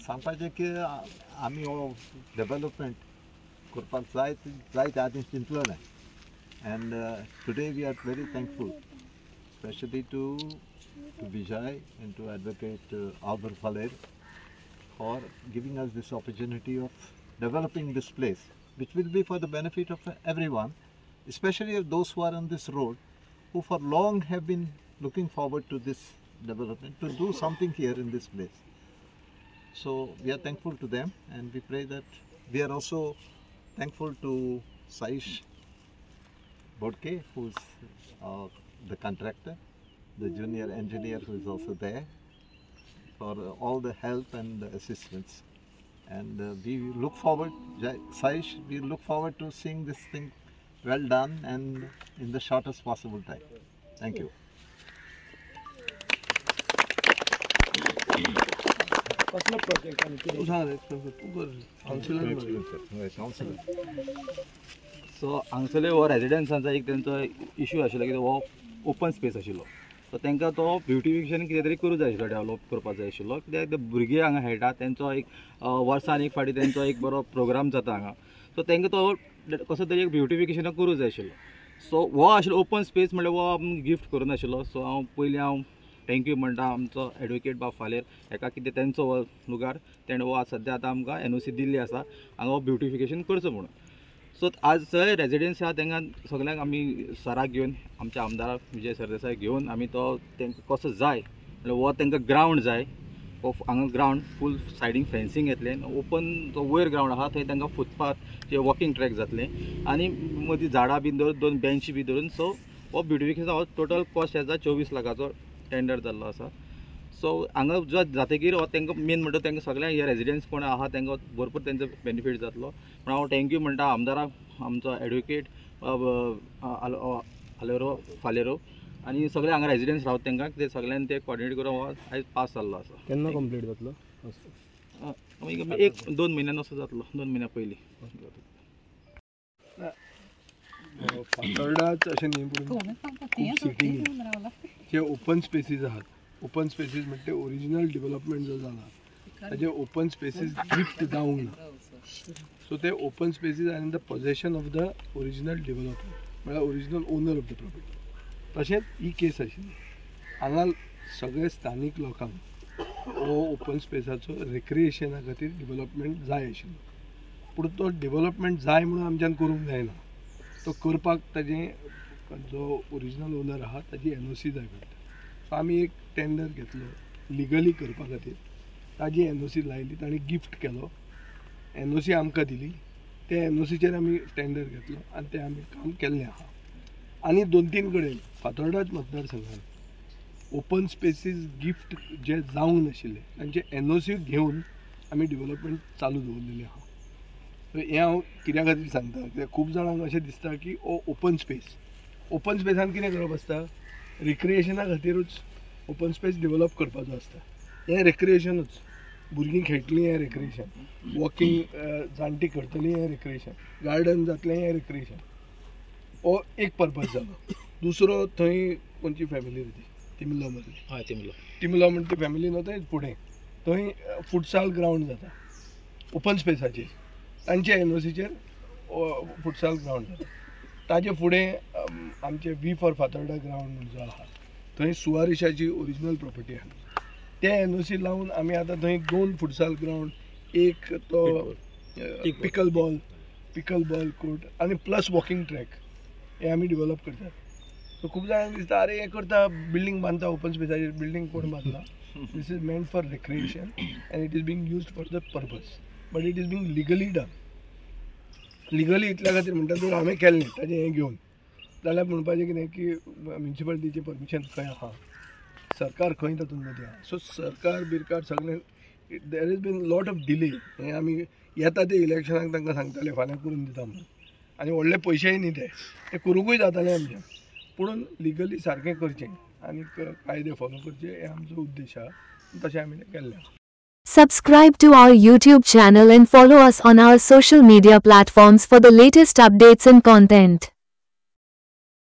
सांगपाचें की आमी हो डेव्हलपमेंट करपाक जाय त्या आदीं चिंतलो ना. And today we are very thankful, especially to Vijay and to Advocate Albert Faller for giving us this opportunity of developing this place, which will be for the benefit of everyone, especially of those who are on this road, who for long have been looking forward to this development, to do something here in this place. So we are thankful to them, and we pray that we are also thankful to Saish Bodke, who's the contractor, the junior engineer who is also there, for all the help and the assistance. And we look forward, Saish, we look forward to seeing this thing well done and in the shortest possible time. Thank you. So हांगसरले हो रेजिडेंट्सांचो एक तेंचो issue आशिल्लो की हो open space आशिल्लो. So तांकां तो ब्युटिफिकेशन कितें तरी करूंक जाय आशिल्लो, डेवलप करपाक जाय आशिल्लो. कित्याक ते भुरगे हांगा खेळटा तेंचो एक वर्सान एक फावटी तेंचो एक बरो प्रोग्राम जाता हांगा. सो तांकां तो कसो तरी एक ब्युटिफिकेशन करूंक जाय आशिल्लो. सो हो आशिल्लो ओपन स्पेस म्हणल्यार हो आमकां गिफ्ट करून आशिल्लो. सो हांव थँक्यू म्हणटा आमचो एडवोकेट बाब फालेर, हाका कितें तेंचो हो लुगार तेणें हो सद्या आतां आमकां NOC दिल्ली आसा हांगा हो ब्युटिफिकेशन करचो म्हणून. सो आज सगळे रेजिडेंट्स आहा तांकां सगळ्यांक आमी सराक घेवन आमच्या आमदार विजय सरदेसाय घेवन आमी तो तांकां कसो जाय म्हणल्यार हो तांकां ग्रावंड जाय. हो हांगा ग्रावंड फूल सायडीक फेन्सिंग येतलें, ओपन जो वयर ग्रावंड आहा थंय तांकां फुटपाथ जे वॉकिंग ट्रॅक जातलें आनी मदीं झाडां बी दवरून 2 बेंच बी दवरून. सो हो ब्युटिफिकेशन हो टोटल कॉस्ट येता 24 लाखाचो टेंडर जाल्लो आसा. सो हांगा जो जातकीर हो तांकां मेन म्हणटा तांकां सगळ्यांक हे रेजिडेंट्स कोण आहा तांकां भरपूर तेंचो बेनिफीट जातलो. पूण हांव थँक्यू म्हणटा आमदाराक, आमचो एडवोकेट आलेरो फालेरो आनी सगळे हांगा रेजिडेंट्स रावता तांकां ते सगळ्यांनी ते कॉर्डिनेट करून हो आयज पास जाल्लो आसा. केन्ना कंप्लीट जातलो? 1-2 म्हयन्यान असो जातलो, 2 म्हयन्या पयलीं. फातोर्डाच अशें न्ही पूण खूब सिटींनी जे ओपन स्पेसीस आहात, ओपन स्पेसीस म्हणजे ते ओरिजिनल डेव्हलपमेंट जो जाला ताजे ओपन स्पेसीस गिफ्ट जावंक ना. सो ते open spaces are in the possession of the original developer म्हळ्यार original owner of the property. तशेंच ही केस आशिल्ली. हांगा सगळे स्थानीक लोकांक हो ओपन स्पेसाचो रिक्रिएशना खातीर डेव्हलपमेंट जाय आशिल्लो. पूण तो डेव्हलपमेंट जाय म्हणून आमच्यान करूंक जायना. तो करपाक ताजें जो ओरिजिनल ओनर आहा ताजी NOC जाय पडटा. सो आमी एक टेंडर घेतलो लिगली करपा खातीर, ताजी NOC लायली, ताणी गिफ्ट केलो, NOC आमकां दिली. ते NOCचेर आमी टेंडर घेतलो आनी तें आमी काम केल्लें आहा. आनी 2-3 कडेन फातोर्डाच मतदारसंघात ओपन स्पेसीस गिफ्ट जे जावंक नाशिल्ले तांचे NOC घेवन आमी डेव्हलपमेंट चालू दवरलेलें आहा. हें हांव कित्या खातीर सांगता कित्याक खूब जाणांक अशें दिसता की ओपन स्पेसान कितें करप आसता, रिक्रिएशना खातीरूच ओपन स्पेस डेव्हलप करपाचो आसता. हें रिक्रिएशनूच, भुरगीं खेळटलीं हें रिक्रिएशन, वॉकिंग जाणटी करतलीं हें रिक्रिएशन, गार्डन जातलें हें रिक्रिएशन. हो एक पर्पज जालो. दुसरो थंय खंयची फॅमिली ती तिमलो मदली, हय तिमलो म्हणटा ती फॅमिली न्हू, थंय फुडें थंय फुटसाल ग्रावंड जाता ओपन स्पेसाचेर. तांचे NOCचेर फुटसाल ग्रावंड जाता. ताजे फुडें आमचे V फॉर फातोर्डा ग्रावंड म्हणून जो आहा थंय सुवारिशाची ओरिजिनल प्रॉपर्टी आहा. ते NOC लावन आमी आतां थंय 2 फुटसाल ग्रावंड, एक तो पिकल बॉल कोर्ट आनी प्लस वॉकिंग ट्रॅक हे आमी डेव्हलप करतात. सो खूब जाणांक दिसता अरे हें करता बिल्डींग बांदता ओपन स्पेसाचेर, बिल्डींग कोण बांदला. This is meant for recreation and it is being used for the purpose, but it is being legally done. Legally इतल्या खातीर म्हणटा जर हांवें केल्लें ताजें हें घेवन जाल्यार म्हणपाचें कितें की म्युन्सिपालिटीचें परमिशन खंय आहा, सरकार खंय तातूंत मदीं आहा. सो सरकार बिरकार सगळें there is been lot of delay. हें आमी येता ते इलेक्शनाक तांकां सांगताले फाल्यां करून दिता म्हणून, आनी व्हडले पयशेय न्ही ते करूंकूय जातालें आमच्यान. पूण लिगली सारकें करचें आनी कायदे फॉलो करचे हे आमचो उद्देश आहा तशें आमी तें केल्लें आहा. Subscribe to our YouTube channel and follow us on our social media platforms for the latest updates and content.